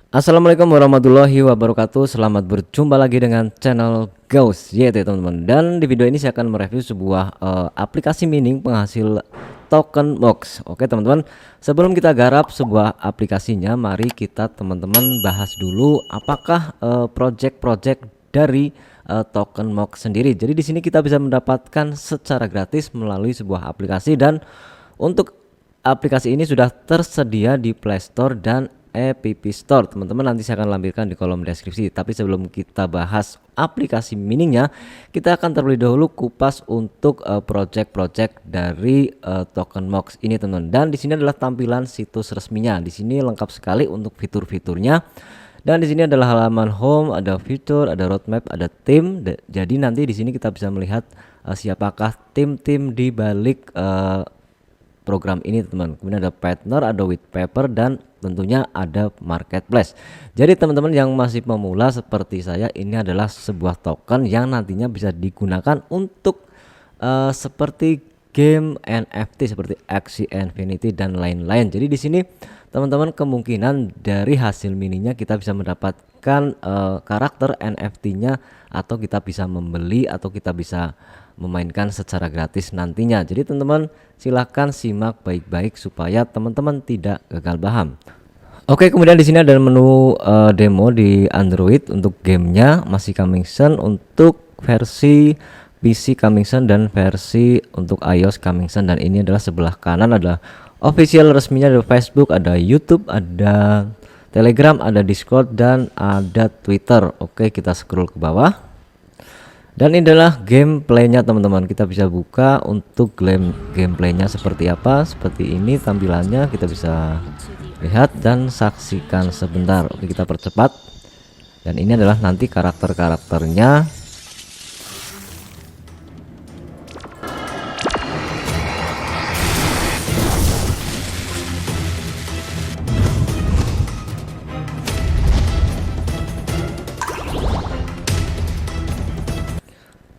Assalamualaikum warahmatullahi wabarakatuh. Selamat berjumpa lagi dengan channel Gauss YT teman-teman. Dan di video ini saya akan mereview sebuah aplikasi mining penghasil token MOX. Oke teman-teman, sebelum kita garap sebuah aplikasinya, mari kita teman-teman bahas dulu apakah project-project dari token MOX sendiri. Jadi di sini kita bisa mendapatkan secara gratis melalui sebuah aplikasi, dan untuk aplikasi ini sudah tersedia di Play Store dan App Store. Teman-teman, nanti saya akan lampirkan di kolom deskripsi. Tapi sebelum kita bahas aplikasi miningnya, kita akan terlebih dahulu kupas untuk project-project dari token MOX ini teman-teman. Dan di sini adalah tampilan situs resminya. Di sini lengkap sekali untuk fitur-fiturnya. Dan di sini adalah halaman home, ada fitur, ada roadmap, ada tim. Jadi nanti di sini kita bisa melihat siapakah tim-tim di balik program ini teman. Kemudian ada partner, ada white paper, dan tentunya ada marketplace. Jadi teman-teman yang masih pemula seperti saya, ini adalah sebuah token yang nantinya bisa digunakan untuk seperti game NFT seperti Axie Infinity dan lain-lain. Jadi di sini teman-teman kemungkinan dari hasil mininya kita bisa mendapatkan karakter NFT-nya, atau kita bisa membeli, atau kita bisa memainkan secara gratis nantinya. Jadi teman-teman silahkan simak baik-baik supaya teman-teman tidak gagal paham. Oke, kemudian di sini ada menu demo di Android untuk gamenya masih coming soon, untuk versi PC coming soon, dan versi untuk iOS coming soon. Dan ini adalah sebelah kanan ada official resminya, ada Facebook, ada YouTube, ada Telegram, ada Discord, dan ada Twitter. Oke, kita scroll ke bawah. Dan ini adalah gameplaynya teman-teman. Kita bisa buka untuk gameplaynya seperti apa. Seperti ini tampilannya, kita bisa lihat dan saksikan sebentar. Oke, kita percepat. Dan ini adalah nanti karakter-karakternya.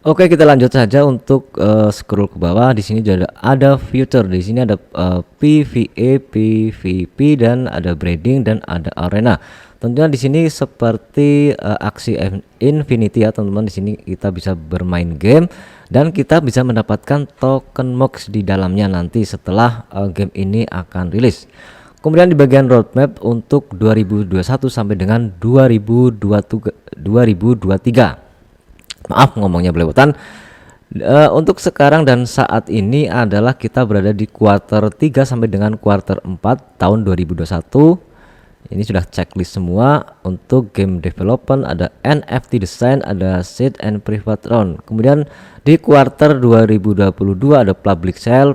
Oke, kita lanjut saja untuk scroll ke bawah. Di sini juga ada future. Di sini ada PvE, PvP, dan ada breeding, dan ada arena. Tentunya di sini seperti Axie Infinity ya teman-teman. Di sini kita bisa bermain game dan kita bisa mendapatkan token MOX di dalamnya nanti setelah game ini akan rilis. Kemudian di bagian roadmap untuk 2021 sampai dengan 2023. Maaf ngomongnya belepotan. Untuk sekarang dan saat ini adalah kita berada di kuarter 3 sampai dengan kuarter 4 tahun 2021. Ini sudah checklist semua. Untuk game development ada NFT design, ada seed and private round. Kemudian di kuarter 2022 ada public sale,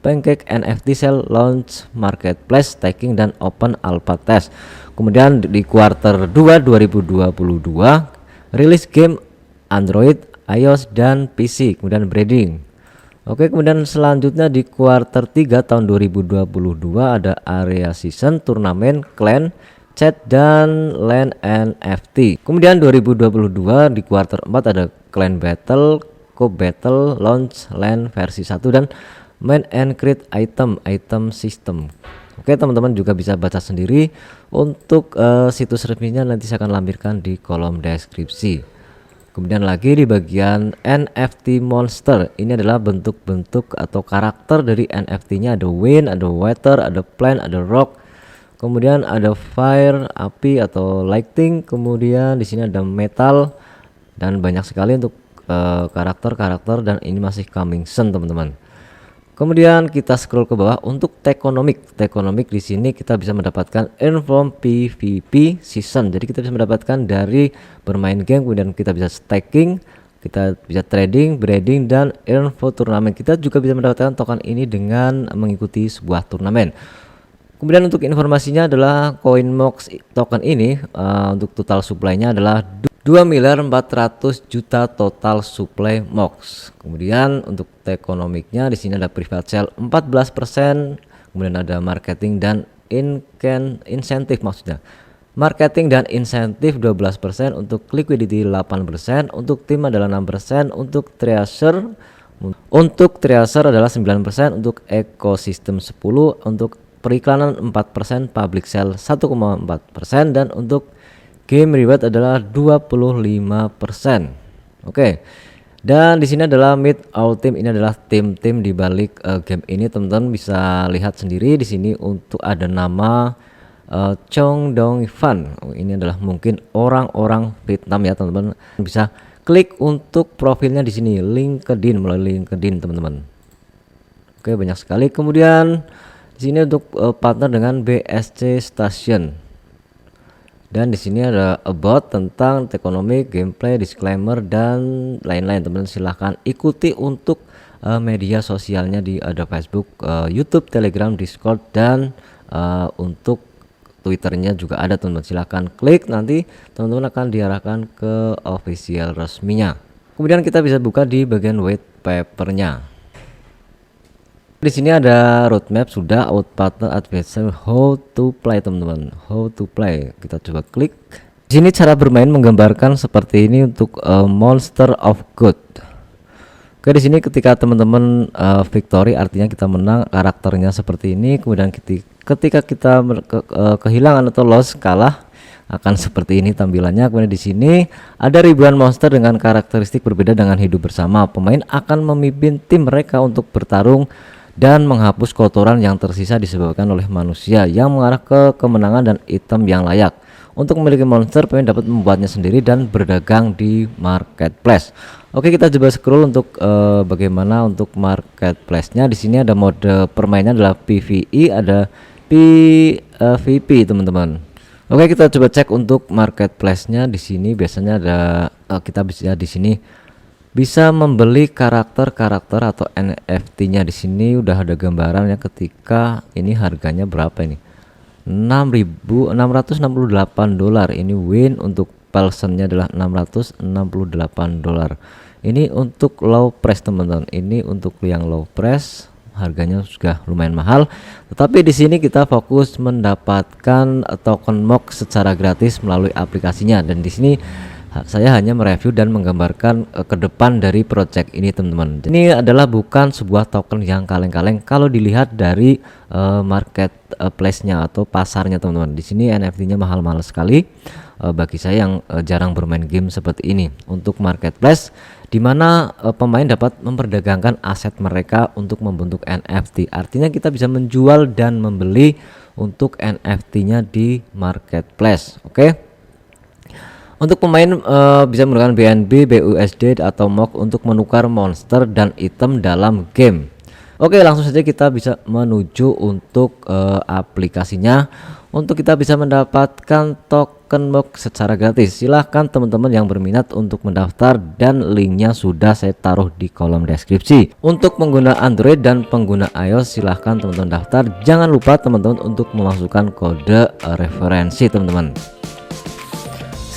pancake, NFT sale, launch, marketplace, staking, dan open alpha test. Kemudian di kuarter 2 2022 rilis game Android, iOS, dan PC. Kemudian breeding. Oke, kemudian selanjutnya di kuarter 3 tahun 2022 ada area season, turnamen, clan, chat, dan land NFT. Kemudian 2022 di kuarter 4 ada clan battle, co battle, launch, land versi 1, dan main and create item system. Oke, teman-teman juga bisa baca sendiri. Untuk situs resminya nanti saya akan lampirkan di kolom deskripsi. Kemudian lagi di bagian NFT monster, ini adalah bentuk-bentuk atau karakter dari NFT-nya. Ada wind, ada water, ada plant, ada rock. Kemudian ada fire, api atau lighting. Kemudian di sini ada metal, dan banyak sekali untuk karakter-karakter, dan ini masih coming soon teman-teman. Kemudian kita scroll ke bawah untuk tekonomik. Tekonomik di sini kita bisa mendapatkan inform PvP season. Jadi kita bisa mendapatkan dari bermain game, kemudian kita bisa staking, kita bisa trading, breeding, dan info turnamen. Kita juga bisa mendapatkan token ini dengan mengikuti sebuah turnamen. Kemudian untuk informasinya adalah koin MOX token ini untuk total supply-nya adalah 2.400.000.000 total supply MOX. Kemudian untuk tekonomiknya di sini ada private sale 14%, kemudian ada marketing dan insentif, maksudnya marketing dan insentif 12%, untuk liquidity 8%, untuk tim adalah 6%, untuk treasure adalah 9%, untuk ekosistem 10%, untuk periklanan 4%, public sale 1,4%, dan untuk game reward adalah 25%. Oke. Dan di sini adalah meet our team, ini adalah tim-tim di balik game ini. Teman-teman bisa lihat sendiri di sini untuk ada nama Chong Dong Fan. Ini adalah mungkin orang-orang Vietnam ya teman-teman. Bisa klik untuk profilnya di sini, LinkedIn, melalui LinkedIn teman-teman. Oke, banyak sekali. Kemudian di sini untuk partner dengan BSC Station. Dan di sini ada about tentang ekonomi, gameplay, disclaimer, dan lain-lain. Teman-teman silahkan ikuti untuk media sosialnya di ada Facebook, YouTube, Telegram, Discord, dan untuk Twitternya juga ada teman-teman. Silahkan klik, nanti teman-teman akan diarahkan ke official resminya. Kemudian kita bisa buka di bagian white papernya. Di sini ada roadmap, sudah out partner advisor, how to play teman-teman, how to play. Kita coba klik. Di sini cara bermain menggambarkan seperti ini untuk Monster of Good. Oke, di sini ketika teman-teman victory artinya kita menang, karakternya seperti ini. Kemudian ketika kita kehilangan atau loss, kalah, akan seperti ini tampilannya. Kemudian di sini ada ribuan monster dengan karakteristik berbeda dengan hidup bersama. Pemain akan memimpin tim mereka untuk bertarung dan menghapus kotoran yang tersisa disebabkan oleh manusia yang mengarah ke kemenangan dan item yang layak. Untuk memiliki monster, pemain dapat membuatnya sendiri dan berdagang di marketplace. Oke, kita coba scroll untuk bagaimana untuk marketplace-nya. Di sini ada mode permainan adalah PvE, ada PvP teman-teman. Oke, kita coba cek untuk marketplace-nya. Di sini biasanya ada kita bisa di sini bisa membeli karakter-karakter atau NFT-nya. Di sini udah ada gambarannya ketika ini harganya berapa ini? $6.668. Ini win untuk personnya adalah $668. Ini untuk low price teman-teman. Ini untuk yang low price harganya sudah lumayan mahal. Tetapi di sini kita fokus mendapatkan token MOG secara gratis melalui aplikasinya, dan di sini saya hanya mereview dan menggambarkan ke depan dari project ini teman-teman. Ini adalah bukan sebuah token yang kaleng-kaleng kalau dilihat dari marketplace-nya atau pasarnya teman-teman. Di sini NFT-nya mahal-mahal sekali bagi saya yang jarang bermain game seperti ini. Untuk marketplace di mana pemain dapat memperdagangkan aset mereka untuk membentuk NFT. Artinya kita bisa menjual dan membeli untuk NFT-nya di marketplace. Oke. Untuk pemain bisa menggunakan BNB, BUSD atau MOG untuk menukar monster dan item dalam game. Oke, langsung saja kita bisa menuju untuk aplikasinya. Untuk kita bisa mendapatkan token MOG secara gratis, silahkan teman-teman yang berminat untuk mendaftar, dan linknya sudah saya taruh di kolom deskripsi. Untuk pengguna Android dan pengguna iOS silahkan teman-teman daftar. Jangan lupa teman-teman untuk memasukkan kode referensi teman-teman.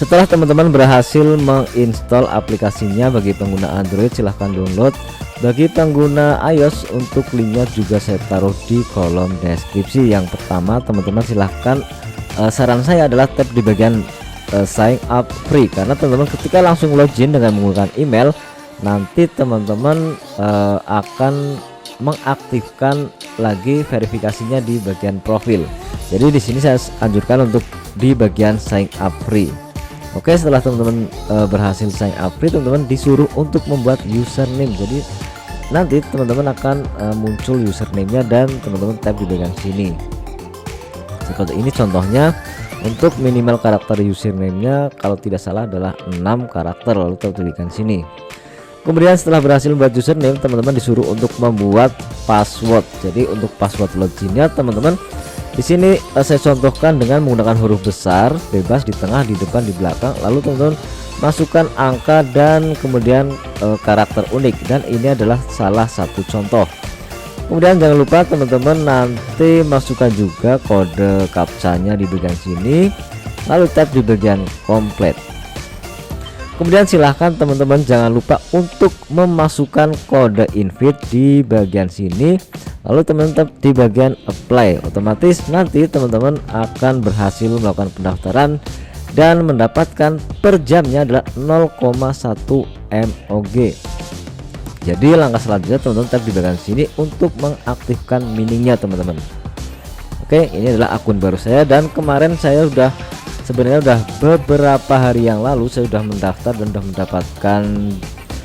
Setelah teman-teman berhasil menginstal aplikasinya, bagi pengguna Android silahkan download. Bagi pengguna iOS untuk linknya juga saya taruh di kolom deskripsi. Yang pertama teman-teman silahkan saran saya adalah tap di bagian sign up free, karena teman-teman ketika langsung login dengan menggunakan email, nanti teman-teman akan mengaktifkan lagi verifikasinya di bagian profil. Jadi di sini saya anjurkan untuk di bagian sign up free. Oke, setelah teman-teman berhasil sign up free, teman-teman disuruh untuk membuat username. Jadi nanti teman-teman akan muncul username-nya dan teman-teman tap di bagian sini. Seperti ini contohnya. Untuk minimal karakter username-nya kalau tidak salah adalah 6 karakter, lalu tekan sini. Kemudian setelah berhasil membuat username, teman-teman disuruh untuk membuat password. Jadi untuk password loginnya teman-teman di sini saya contohkan dengan menggunakan huruf besar, bebas di tengah, di depan, di belakang. Lalu teman-teman masukkan angka dan kemudian karakter unik, dan ini adalah salah satu contoh. Kemudian jangan lupa teman-teman nanti masukkan juga kode captcha-nya di bagian sini, lalu tap di bagian komplit. Kemudian silahkan teman-teman jangan lupa untuk memasukkan kode invite di bagian sini, lalu teman-teman tap di bagian apply. Otomatis nanti teman-teman akan berhasil melakukan pendaftaran dan mendapatkan per jamnya adalah 0,1 MOG. Jadi langkah selanjutnya teman-teman tap di bagian sini untuk mengaktifkan miningnya teman-teman. Oke, ini adalah akun baru saya dan kemarin saya sebenarnya udah beberapa hari yang lalu saya sudah mendaftar dan sudah mendapatkan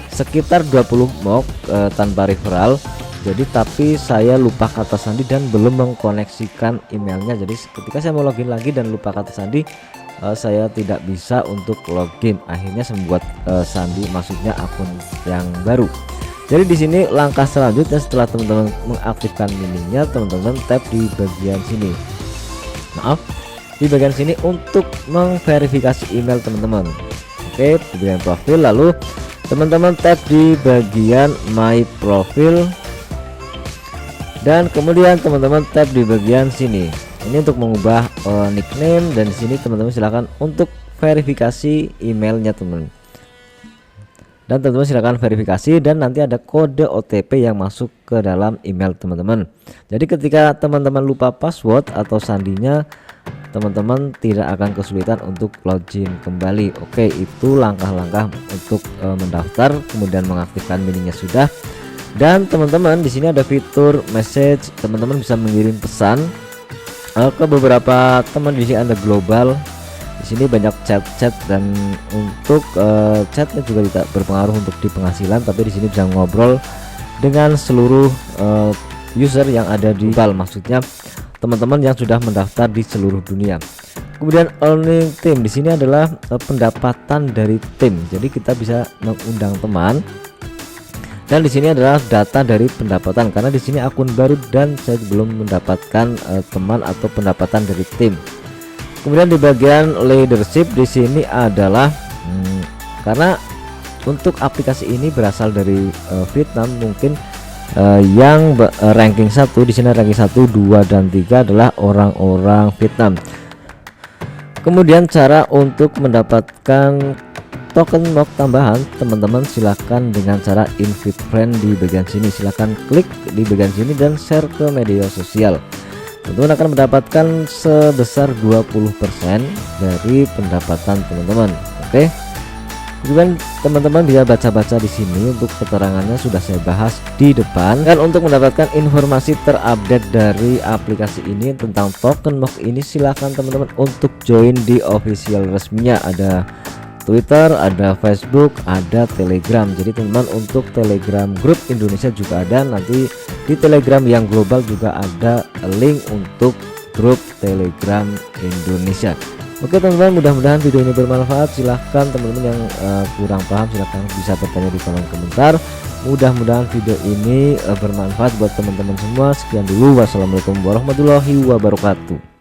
sekitar 20 MOC tanpa referral. Jadi tapi saya lupa kata sandi dan belum mengkoneksikan emailnya. Jadi ketika saya mau login lagi dan lupa kata sandi, saya tidak bisa untuk login. Akhirnya saya membuat sandi, maksudnya akun yang baru. Jadi di sini langkah selanjutnya setelah teman-teman mengaktifkan miningnya, teman-teman tap di bagian sini. Di bagian sini untuk memverifikasi email teman-teman. Oke, di bagian profil, lalu teman-teman tap di bagian my profile dan kemudian teman-teman tap di bagian sini. Ini untuk mengubah nickname dan di sini teman-teman silakan untuk verifikasi emailnya teman. Dan teman-teman silakan verifikasi dan nanti ada kode OTP yang masuk ke dalam email teman-teman. Jadi ketika teman-teman lupa password atau sandinya, teman-teman tidak akan kesulitan untuk login kembali. Oke, itu langkah-langkah untuk mendaftar kemudian mengaktifkan miningnya sudah. Dan teman-teman di sini ada fitur message, teman-teman bisa mengirim pesan ke beberapa teman. Di sini ada global. Di sini banyak chat-chat dan untuk chatnya juga tidak berpengaruh untuk di penghasilan, tapi di sini bisa ngobrol dengan seluruh user yang ada di global, maksudnya teman-teman yang sudah mendaftar di seluruh dunia. Kemudian earning team di sini adalah pendapatan dari tim. Jadi kita bisa mengundang teman. Dan di sini adalah data dari pendapatan karena di sini akun baru dan saya belum mendapatkan teman atau pendapatan dari tim. Kemudian di bagian leadership di sini adalah karena untuk aplikasi ini berasal dari Vietnam, mungkin yang ranking 1 di sini, ranking 1, 2 dan 3 adalah orang-orang Vietnam. Kemudian cara untuk mendapatkan token MOC tambahan, teman-teman silahkan dengan cara invite friend di bagian sini. Silahkan klik di bagian sini dan share ke media sosial. Teman-teman akan mendapatkan sebesar 20% dari pendapatan teman-teman. Oke. Kemudian teman-teman bisa baca-baca di sini untuk keterangannya sudah saya bahas di depan. Dan untuk mendapatkan informasi terupdate dari aplikasi ini tentang token MOC ini, silahkan teman-teman untuk join di official resminya. Ada Twitter, ada Facebook, ada Telegram. Jadi teman-teman untuk Telegram grup Indonesia juga ada, nanti di Telegram yang global juga ada link untuk grup Telegram Indonesia. Oke teman-teman, mudah-mudahan video ini bermanfaat. Silahkan teman-teman yang kurang paham silahkan bisa bertanya di kolom komentar. Mudah-mudahan video ini bermanfaat buat teman-teman semua. Sekian dulu, wassalamualaikum warahmatullahi wabarakatuh.